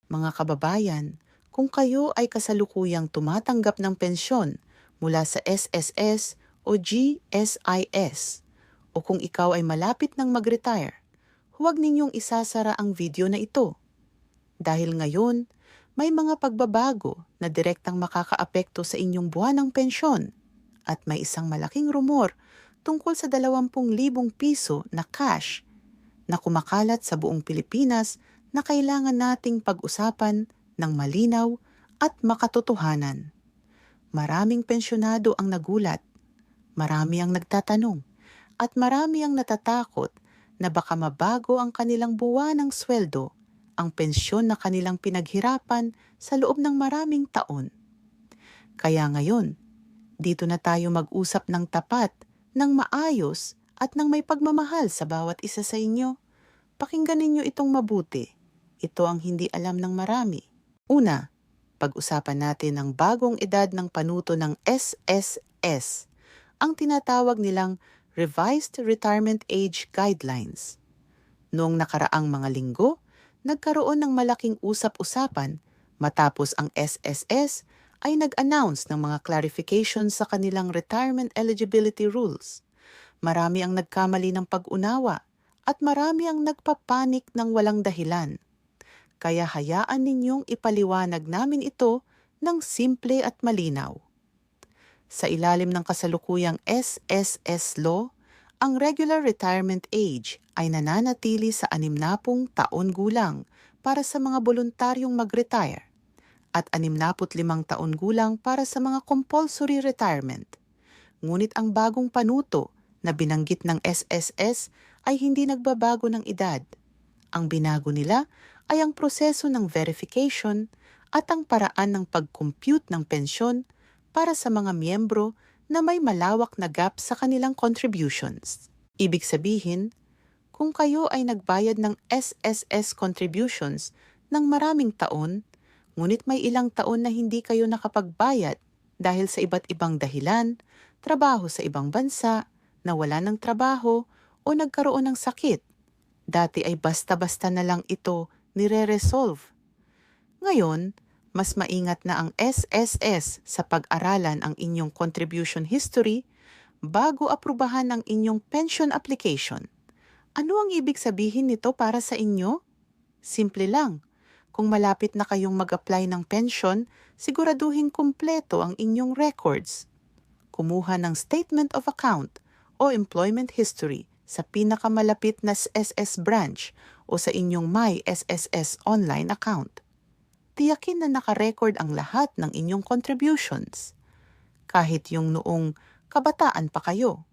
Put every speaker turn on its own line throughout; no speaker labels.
Mga kababayan, kung kayo ay kasalukuyang tumatanggap ng pensyon mula sa SSS o GSIS, o kung ikaw ay malapit ng mag-retire, huwag ninyong isasara ang video na ito. Dahil ngayon, may mga pagbabago na direktang makakaapekto sa inyong buwanang pensyon at may isang malaking rumor tungkol sa 20,000 piso na cash na kumakalat sa buong Pilipinas na kailangan nating pag-usapan ng malinaw at makatotohanan. Maraming pensyonado ang nagulat, marami ang nagtatanong, at marami ang natatakot na baka mabago ang kanilang buwanang sweldo, ang pensyon na kanilang pinaghirapan sa loob ng maraming taon. Kaya ngayon, dito na tayo mag-usap ng tapat, ng maayos, at ng may pagmamahal sa bawat isa sa inyo. Pakinggan ninyo itong mabuti. Ito ang hindi alam ng marami. Una, pag-usapan natin ang bagong edad ng panuto ng SSS, ang tinatawag nilang Revised Retirement Age Guidelines. Noong nakaraang mga linggo, nagkaroon ng malaking usap-usapan matapos ang SSS ay nag-announce ng mga clarifications sa kanilang retirement eligibility rules. Marami ang nagkamali ng pag-unawa at marami ang nagpapanik ng walang dahilan. Kaya hayaan ninyong ipaliwanag namin ito ng simple at malinaw. Sa ilalim ng kasalukuyang SSS law, ang regular retirement age ay nananatili sa 60 taon gulang para sa mga voluntaryong mag-retire at 65 taon gulang para sa mga compulsory retirement. Ngunit ang bagong panuto na binanggit ng SSS ay hindi nagbabago ng edad. Ang binago nila ay ang proseso ng verification at ang paraan ng pag-compute ng pensyon para sa mga miyembro na may malawak na gap sa kanilang contributions. Ibig sabihin, kung kayo ay nagbayad ng SSS contributions ng maraming taon, ngunit may ilang taon na hindi kayo nakapagbayad dahil sa iba't ibang dahilan, trabaho sa ibang bansa, nawala ng trabaho, o nagkaroon ng sakit. Dati ay basta-basta na lang ito nire-resolve. Ngayon, mas maingat na ang SSS sa pag-aralan ang inyong contribution history bago aprubahan ang inyong pension application. Ano ang ibig sabihin nito para sa inyo? Simple lang. Kung malapit na kayong mag-apply ng pension, siguraduhin kumpleto ang inyong records. Kumuha ng statement of account o employment history sa pinakamalapit na SS branch o sa inyong My SSS online account. Tiyakin na naka-record ang lahat ng inyong contributions, kahit yung noong kabataan pa kayo.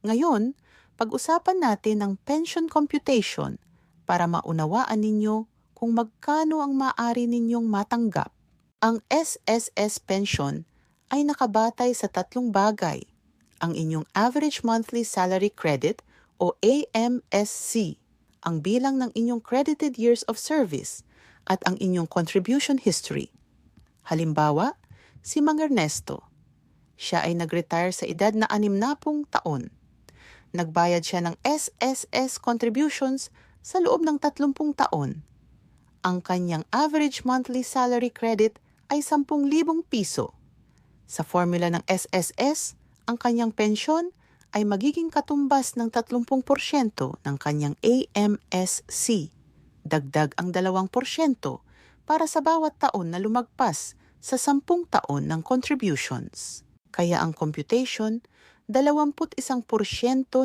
Ngayon, pag-usapan natin ang pension computation para maunawaan ninyo kung magkano ang maaari ninyong matanggap. Ang SSS pension ay nakabatay sa 3 bagay: ang inyong average monthly salary credit o AMSC, ang bilang ng inyong credited years of service, at ang inyong contribution history. Halimbawa, si Mang Ernesto. Siya ay nag-retire sa edad na 60 taon. Nagbayad siya ng SSS contributions sa loob ng 30 taon. Ang kanyang average monthly salary credit ay 10,000 piso. Sa formula ng SSS, ang kanyang pensyon ay magiging katumbas ng 30% ng kanyang AMSC. Dagdag ang 2% para sa bawat taon na lumagpas sa 10 taon ng contributions. Kaya ang computation, 21%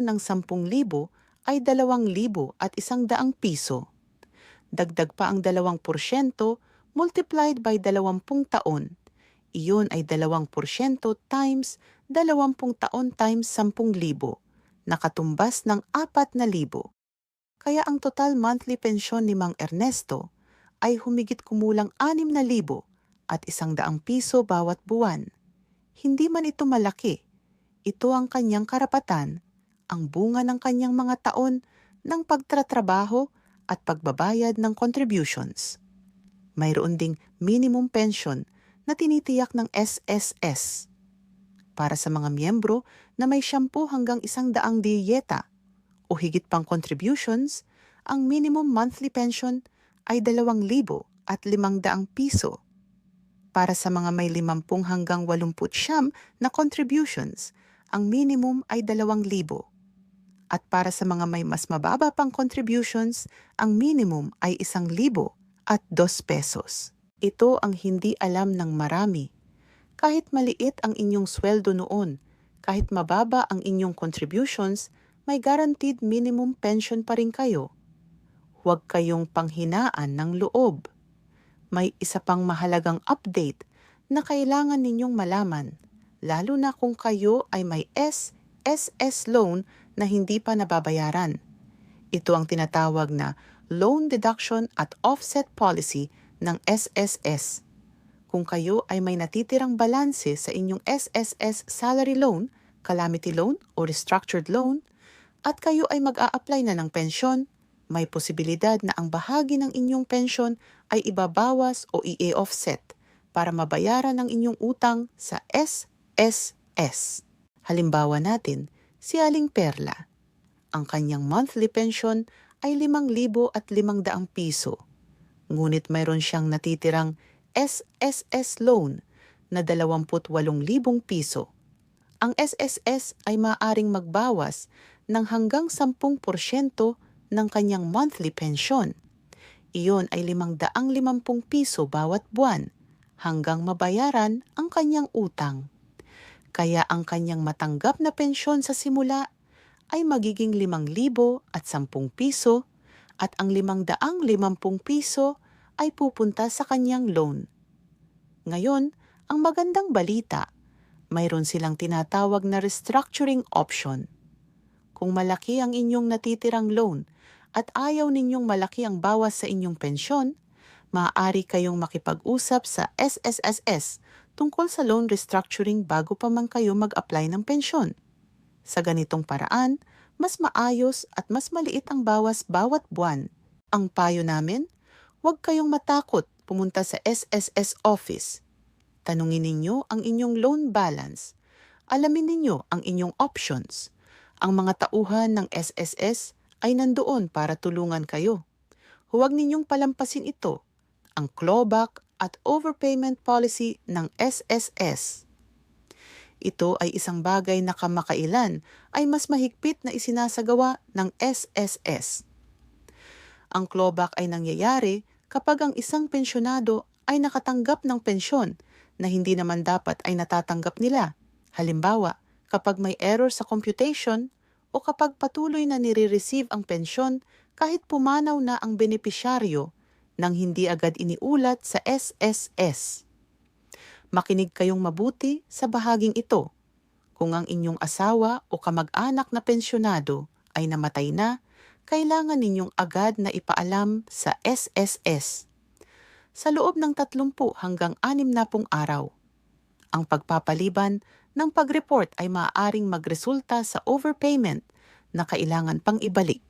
ng 10,000 ay 2,100 piso. Dagdag pa ang 2% multiplied by 20 taon. Iyon ay 2% times 20 taon times 10,000, nakatumbas ng 4,000. Kaya ang total monthly pensyon ni Mang Ernesto ay humigit kumulang 6,000 at 100 piso bawat buwan. Hindi man ito malaki, ito ang kanyang karapatan, ang bunga ng kanyang mga taon ng pagtatrabaho at pagbabayad ng contributions. Mayroon ding minimum pension na tinitiyak ng SSS. Para sa mga miyembro na may 10 hanggang 100 diyeta o higit pang contributions, ang minimum monthly pension ay 2,000 at 500 piso. Para sa mga may 50 hanggang 89 na contributions, ang minimum ay 2,000. At para sa mga may mas mababa pang contributions, ang minimum ay 1,000 at 2 pesos. Ito ang hindi alam ng marami. Kahit maliit ang inyong sweldo noon, kahit mababa ang inyong contributions, may guaranteed minimum pension pa rin kayo. Huwag kayong panghinaan ng loob. May isa pang mahalagang update na kailangan ninyong malaman, lalo na kung kayo ay may SSS loan na hindi pa nababayaran. Ito ang tinatawag na Loan Deduction at Offset Policy ng SSS. Kung kayo ay may natitirang balanse sa inyong SSS salary loan, calamity loan o restructured loan, at kayo ay mag-a-apply na ng pensyon, may posibilidad na ang bahagi ng inyong pensyon ay ibabawas o i-offset para mabayaran ang inyong utang sa SSS. Halimbawa natin, si Aling Perla. Ang kanyang monthly pension ay 5,500 piso. Ngunit mayroon siyang natitirang SSS loan na 28,000 piso. Ang SSS ay maaaring magbawas ng hanggang 10% ng kanyang monthly pension. Iyon ay 550 piso bawat buwan hanggang mabayaran ang kanyang utang. Kaya ang kanyang matanggap na pensyon sa simula ay magiging 5,000 at 10 piso at ang 550 piso ay pupunta sa kanyang loan. Ngayon, ang magandang balita, mayroon silang tinatawag na restructuring option. Kung malaki ang inyong natitirang loan at ayaw ninyong malaki ang bawas sa inyong pensyon, maaari kayong makipag-usap sa SSSS tungkol sa loan restructuring bago pa man kayo mag-apply ng pensyon. Sa ganitong paraan, mas maayos at mas maliit ang bawas bawat buwan. Ang payo namin, huwag kayong matakot pumunta sa SSS office. Tanungin ninyo ang inyong loan balance. Alamin ninyo ang inyong options. Ang mga tauhan ng SSS ay nandoon para tulungan kayo. Huwag ninyong palampasin ito, ang clawback at overpayment policy ng SSS. Ito ay isang bagay na kamakailan ay mas mahigpit na isinasagawa ng SSS. Ang clawback ay nangyayari kapag ang isang pensyonado ay nakatanggap ng pensyon na hindi naman dapat ay natatanggap nila. Halimbawa, kapag may error sa computation o kapag patuloy na nire-receive ang pensyon kahit pumanaw na ang benepisyaryo nang hindi agad iniulat sa SSS. Makinig kayong mabuti sa bahaging ito. Kung ang inyong asawa o kamag-anak na pensyonado ay namatay na, kailangan ninyong agad na ipaalam sa SSS. Sa loob ng 30 hanggang 60 araw. Ang pagpapaliban ng pag-report ay maaaring magresulta sa overpayment na kailangan pang ibalik.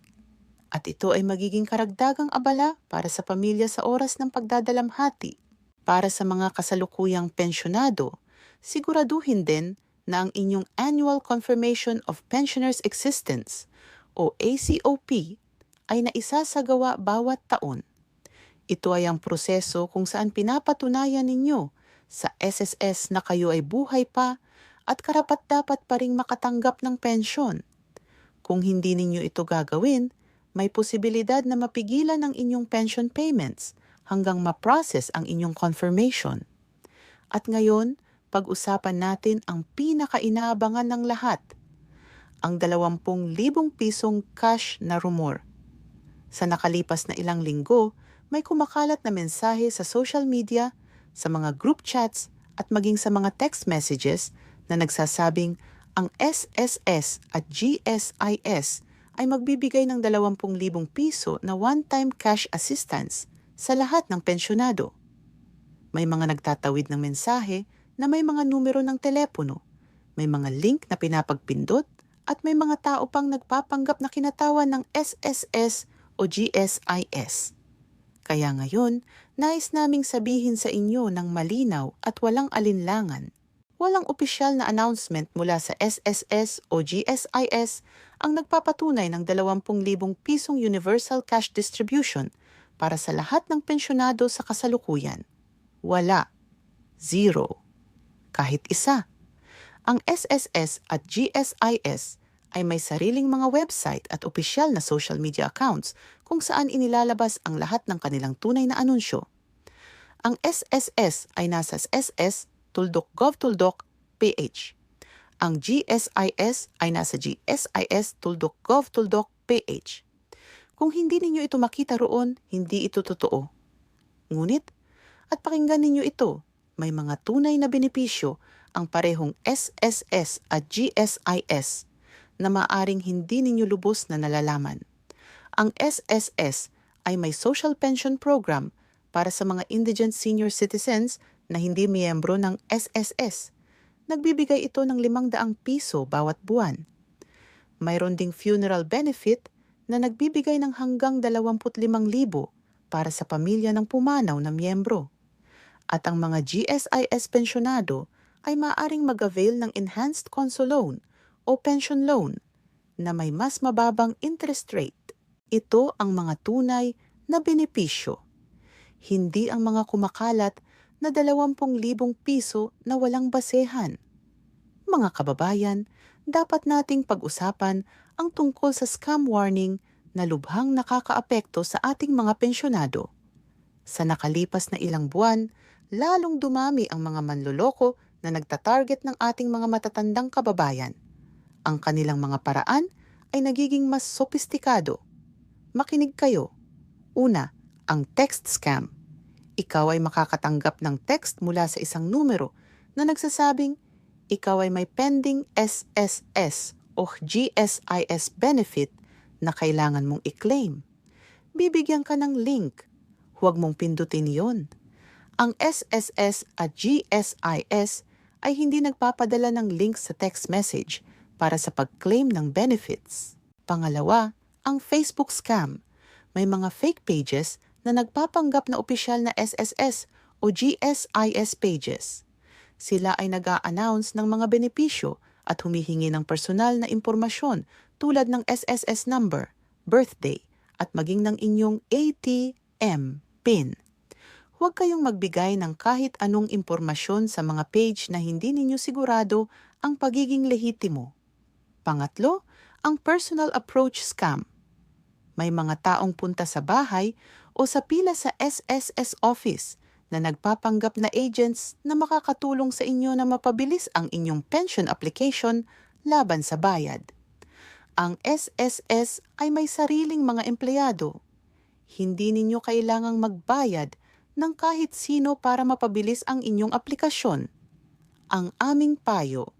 At ito ay magiging karagdagang abala para sa pamilya sa oras ng pagdadalamhati. Para sa mga kasalukuyang pensyonado, siguraduhin din na ang inyong Annual Confirmation of Pensioners' Existence o ACOP ay naisasagawa bawat taon. Ito ay ang proseso kung saan pinapatunayan ninyo sa SSS na kayo ay buhay pa at karapat-dapat pa ring makatanggap ng pensyon. Kung hindi ninyo ito gagawin, may posibilidad na mapigilan ang inyong pension payments hanggang ma-process ang inyong confirmation. At ngayon, pag-usapan natin ang pinakainaabangan ng lahat, ang 20,000 pisong cash na rumor. Sa nakalipas na ilang linggo, may kumakalat na mensahe sa social media, sa mga group chats at maging sa mga text messages na nagsasabing ang SSS at GSIS ay magbibigay ng 20,000 piso na one-time cash assistance sa lahat ng pensyonado. May mga nagtatawid ng mensahe na may mga numero ng telepono, may mga link na pinapagpindot at may mga tao pang nagpapanggap na kinatawan ng SSS o GSIS. Kaya ngayon, nais naming sabihin sa inyo ng malinaw at walang alinlangan. Walang opisyal na announcement mula sa SSS o GSIS ang nagpapatunay ng 20,000 pisong universal cash distribution para sa lahat ng pensyonado sa kasalukuyan? Wala. Zero. Kahit isa. Ang SSS at GSIS ay may sariling mga website at opisyal na social media accounts kung saan inilalabas ang lahat ng kanilang tunay na anunsyo. Ang SSS ay nasa ss.tuldok.gov.ph. Ang GSIS ay nasa gsis.tuldok.gov.ph. Kung hindi ninyo ito makita roon, hindi ito totoo. Ngunit, at pakinggan ninyo ito, may mga tunay na benepisyo ang parehong SSS at GSIS na maaring hindi ninyo lubos na nalalaman. Ang SSS ay may social pension program para sa mga indigent senior citizens na hindi miyembro ng SSS. Nagbibigay ito ng 500 piso bawat buwan. Mayroon ding funeral benefit na nagbibigay ng hanggang 25,000 para sa pamilya ng pumanaw na miyembro. At ang mga GSIS pensyonado ay maaaring mag-avail ng Enhanced Conso Loan o Pension Loan na may mas mababang interest rate. Ito ang mga tunay na benepisyo. Hindi ang mga kumakalat na 20,000 piso na walang basehan. Mga kababayan, dapat nating pag-usapan ang tungkol sa scam warning na lubhang nakakaapekto sa ating mga pensyonado. Sa nakalipas na ilang buwan, lalong dumami ang mga manloloko na nagtatarget ng ating mga matatandang kababayan. Ang kanilang mga paraan ay nagiging mas sopistikado. Makinig kayo. Una, ang text scam. Ikaw ay makakatanggap ng text mula sa isang numero na nagsasabing ikaw ay may pending SSS o GSIS benefit na kailangan mong i-claim. Bibigyan ka ng link. Huwag mong pindutin iyon. Ang SSS at GSIS ay hindi nagpapadala ng link sa text message para sa pag-claim ng benefits. Pangalawa, ang Facebook scam. May mga fake pages na nagpapanggap na opisyal na SSS o GSIS pages. Sila ay nag-a-announce ng mga benepisyo at humihingi ng personal na impormasyon tulad ng SSS number, birthday, at maging ng inyong ATM PIN. Huwag kayong magbigay ng kahit anong impormasyon sa mga page na hindi ninyo sigurado ang pagiging lehitimo. Pangatlo, ang personal approach scam. May mga taong punta sa bahay o sa pila sa SSS office na nagpapanggap na agents na makakatulong sa inyo na mapabilis ang inyong pension application laban sa bayad. Ang SSS ay may sariling mga empleyado. Hindi ninyo kailangang magbayad ng kahit sino para mapabilis ang inyong aplikasyon. Ang aming payo,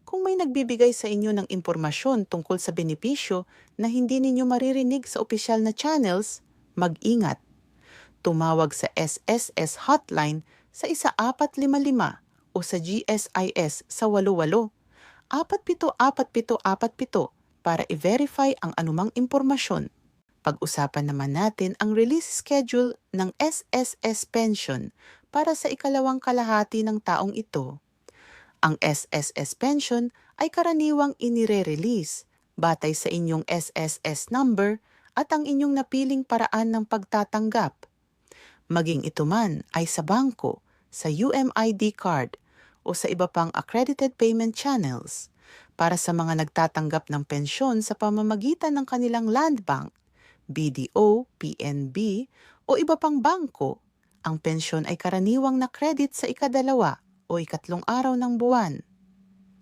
kung may nagbibigay sa inyo ng impormasyon tungkol sa benepisyo na hindi ninyo maririnig sa opisyal na channels, mag-ingat. Tumawag sa SSS hotline sa 1455 o sa GSIS sa 88-474747 para i-verify ang anumang impormasyon. Pag-usapan naman natin ang release schedule ng SSS pension para sa ikalawang kalahati ng taong ito. Ang SSS pension ay karaniwang inire-release batay sa inyong SSS number at ang inyong napiling paraan ng pagtatanggap. Maging ito man ay sa bangko, sa UMID card, o sa iba pang accredited payment channels. Para sa mga nagtatanggap ng pensyon sa pamamagitan ng kanilang land bank, BDO, PNB, o iba pang bangko, ang pensyon ay karaniwang na-credit sa ikadalawa o ikatlong araw ng buwan.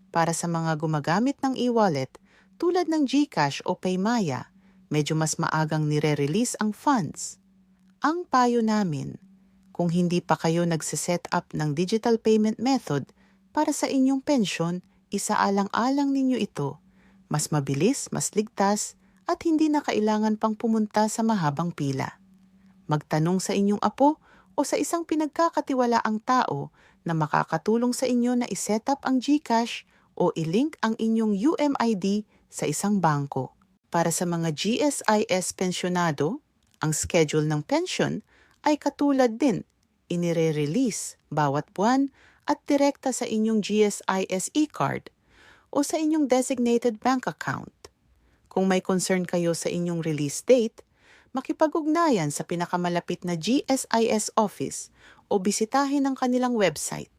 Para sa mga gumagamit ng e-wallet, tulad ng GCash o Paymaya, medyo mas maagang nire-release ang funds. Ang payo namin, kung hindi pa kayo nagsiset up ng digital payment method para sa inyong pensyon, isaalang-alang ninyo ito. Mas mabilis, mas ligtas, at hindi na kailangan pang pumunta sa mahabang pila. Magtanong sa inyong apo o sa isang pinagkakatiwalaang tao na makakatulong sa inyo na iset up ang GCash o i-link ang inyong UMID sa isang bangko. Para sa mga GSIS pensyonado, ang schedule ng pension ay katulad din, inire-release bawat buwan at direkta sa inyong GSIS e-card o sa inyong designated bank account. Kung may concern kayo sa inyong release date, makipag-ugnayan sa pinakamalapit na GSIS office o bisitahin ang kanilang website.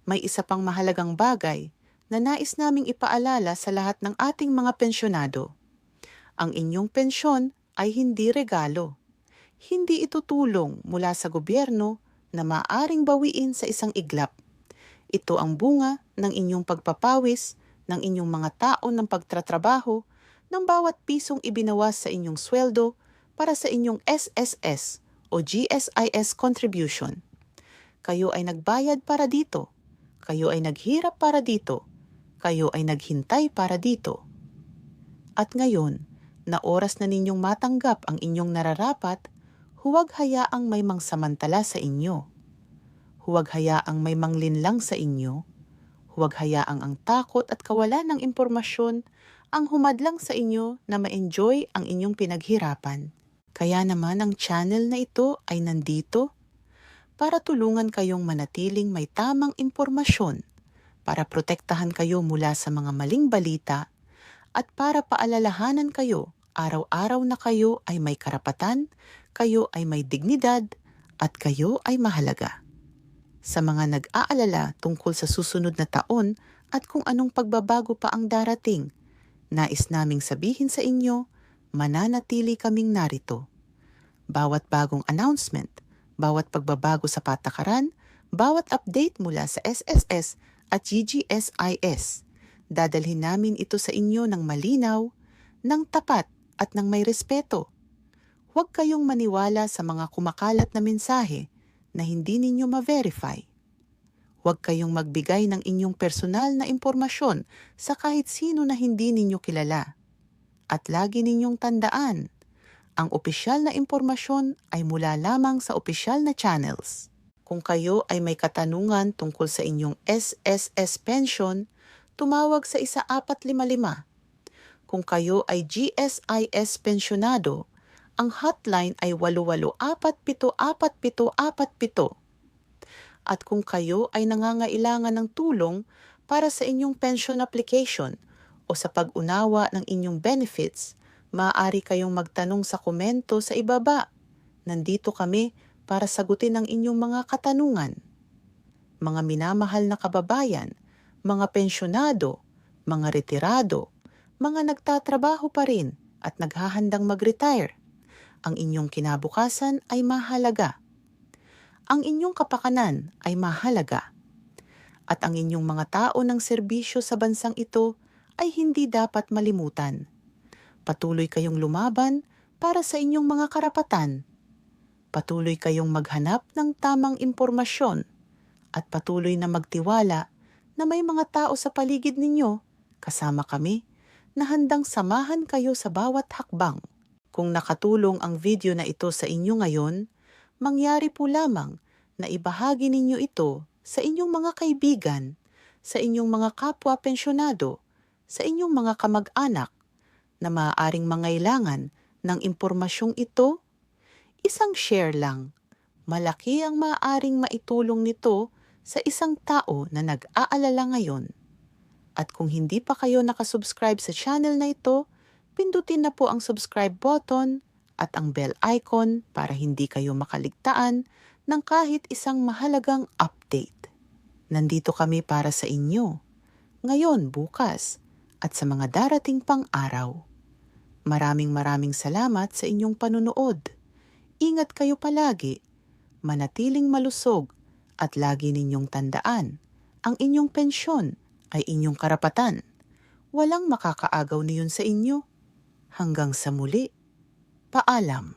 May isa pang mahalagang bagay na nais naming ipaalala sa lahat ng ating mga pensyonado. Ang inyong pensyon ay hindi regalo. Hindi ito tulong mula sa gobyerno na maaaring bawiin sa isang iglap. Ito ang bunga ng inyong pagpapawis, ng inyong mga taon ng pagtatrabaho, ng bawat pisong ibinawas sa inyong sweldo para sa inyong SSS o GSIS contribution. Kayo ay nagbayad para dito. Kayo ay naghirap para dito. Kayo ay naghintay para dito. At ngayon, na oras na ninyong matanggap ang inyong nararapat, huwag hayaang may mangsamantala sa inyo. Huwag hayaang may manglinlang sa inyo. Huwag hayaang ang takot at kawalan ng impormasyon ang humadlang sa inyo na ma-enjoy ang inyong pinaghirapan. Kaya naman ang channel na ito ay nandito para tulungan kayong manatiling may tamang impormasyon, para protektahan kayo mula sa mga maling balita, at para paalalahanan kayo araw-araw na kayo ay may karapatan, kayo ay may dignidad, at kayo ay mahalaga. Sa mga nag-aalala tungkol sa susunod na taon at kung anong pagbabago pa ang darating, nais naming sabihin sa inyo, mananatili kaming narito. Bawat bagong announcement, bawat pagbabago sa patakaran, bawat update mula sa SSS at GGSIS, dadalhin namin ito sa inyo ng malinaw, ng tapat at ng may respeto. Huwag kayong maniwala sa mga kumakalat na mensahe na hindi ninyo ma-verify. Huwag kayong magbigay ng inyong personal na impormasyon sa kahit sino na hindi ninyo kilala. At lagi ninyong tandaan, ang opisyal na impormasyon ay mula lamang sa opisyal na channels. Kung kayo ay may katanungan tungkol sa inyong SSS pension, tumawag sa 1455. Kung kayo ay GSIS pensyonado, ang hotline ay 88474747. At kung kayo ay nangangailangan ng tulong para sa inyong pension application o sa pag-unawa ng inyong benefits, maaari kayong magtanong sa komento sa ibaba. Nandito kami para sagutin ang inyong mga katanungan. Mga minamahal na kababayan, mga pensyonado, mga retirado, mga nagtatrabaho pa rin at naghahandang mag-retire, ang inyong kinabukasan ay mahalaga. Ang inyong kapakanan ay mahalaga. At ang inyong mga tao ng serbisyo sa bansang ito ay hindi dapat malimutan. Patuloy kayong lumaban para sa inyong mga karapatan. Patuloy kayong maghanap ng tamang impormasyon at patuloy na magtiwala na may mga tao sa paligid ninyo, kasama kami, na handang samahan kayo sa bawat hakbang. Kung nakatulong ang video na ito sa inyo ngayon, mangyari po lamang na ibahagi ninyo ito sa inyong mga kaibigan, sa inyong mga kapwa pensyonado, sa inyong mga kamag-anak na maaaring mangailangan ng impormasyong ito. Isang share lang, malaki ang maaaring maitulong nito sa isang tao na nag-aalala ngayon. At kung hindi pa kayo nakasubscribe sa channel na ito, pindutin na po ang subscribe button at ang bell icon para hindi kayo makaligtaan ng kahit isang mahalagang update. Nandito kami para sa inyo, ngayon, bukas, at sa mga darating pang araw. Maraming salamat sa inyong panunood. Ingat kayo palagi, manatiling malusog, at lagi ninyong tandaan, ang inyong pensyon ay inyong karapatan. Walang makakaagaw niyon sa inyo. Hanggang sa muli, paalam.